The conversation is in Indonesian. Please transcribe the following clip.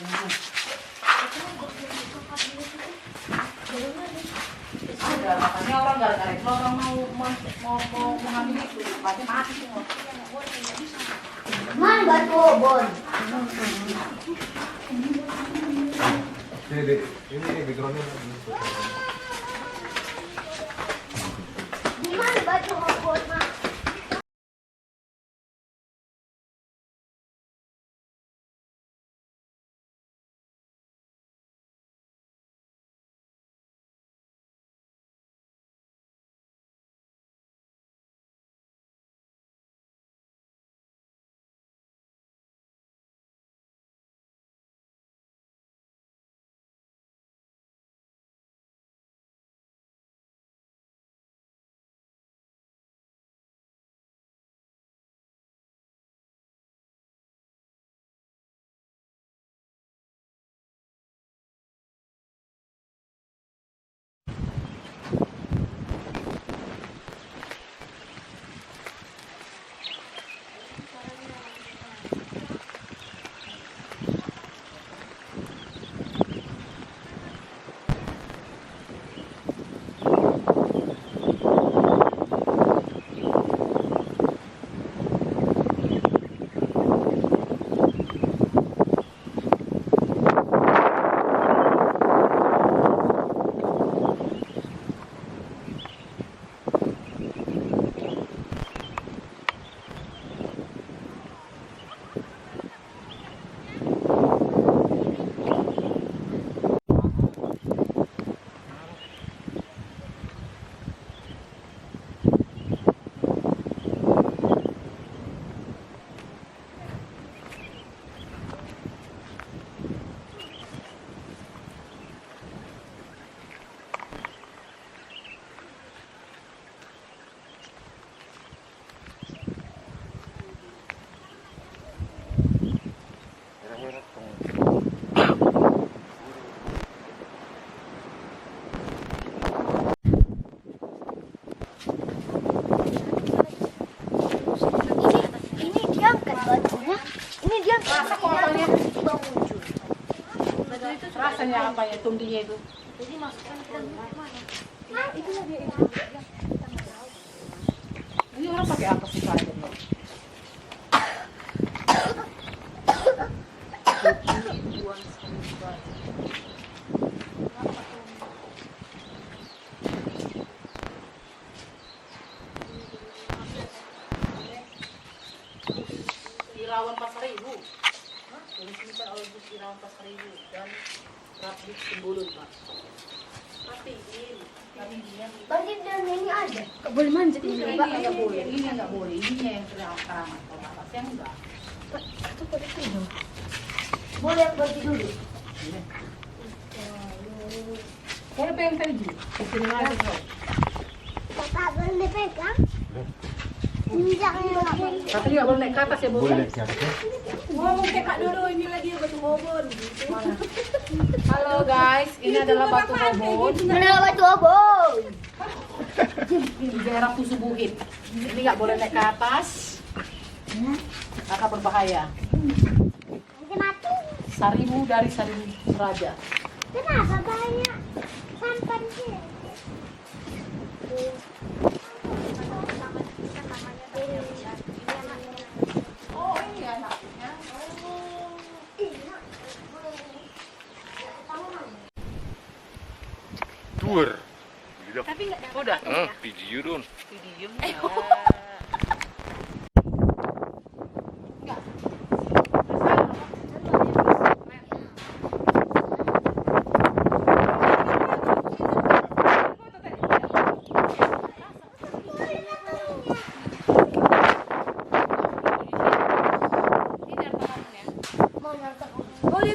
Ada, makanya orang gara-gara itu orang mau mengambil itu, pasti mati semua. Man, Batu Hobon. Ini backgroundnya. Di mana Batu Hobon, Man? Ini diangkat batunya. Ini diangkat. Rasa kotornya. Tiba muncul. Rasanya apa ya tumdinya itu? Jadi masukkan ke mana? Itu dia itu. Ini orang pakai apa sih Pak? Irawan Pasaribu. Ini simpan oleh Gus Irawan Pasaribu dan Rabbi Sembulun Pak. Pastiin. Berarti dalam ini ada. Gak boleh manjat ini. Ini nggak boleh, ini nggak boleh, ini yang keramat. Kalau atasnya enggak. Itu pada itu. Boleh yang berarti dulu. Boleh pengen juga. Sini aja kau. Kakak boleh dipegang? Ini jangan boleh. Tapi nggak boleh naik ke atas ya Bu. Boleh naik ke atas ya? Ngomong kayak Kak Dodo, ini lagi Batu Hobon. Halo guys, ini adalah Batu Hobon Mana Batu Hobon? di daerah Pusuk Buhit. Ini nggak boleh naik ke atas, karena berbahaya. Nanti mati. Sarimu dari Sarimu Raja. Kenapa banyak sampan sih? Oh ini anaknya. Tour. Tapi nggak dapat. Udah. Video dong. Video. Oh, dia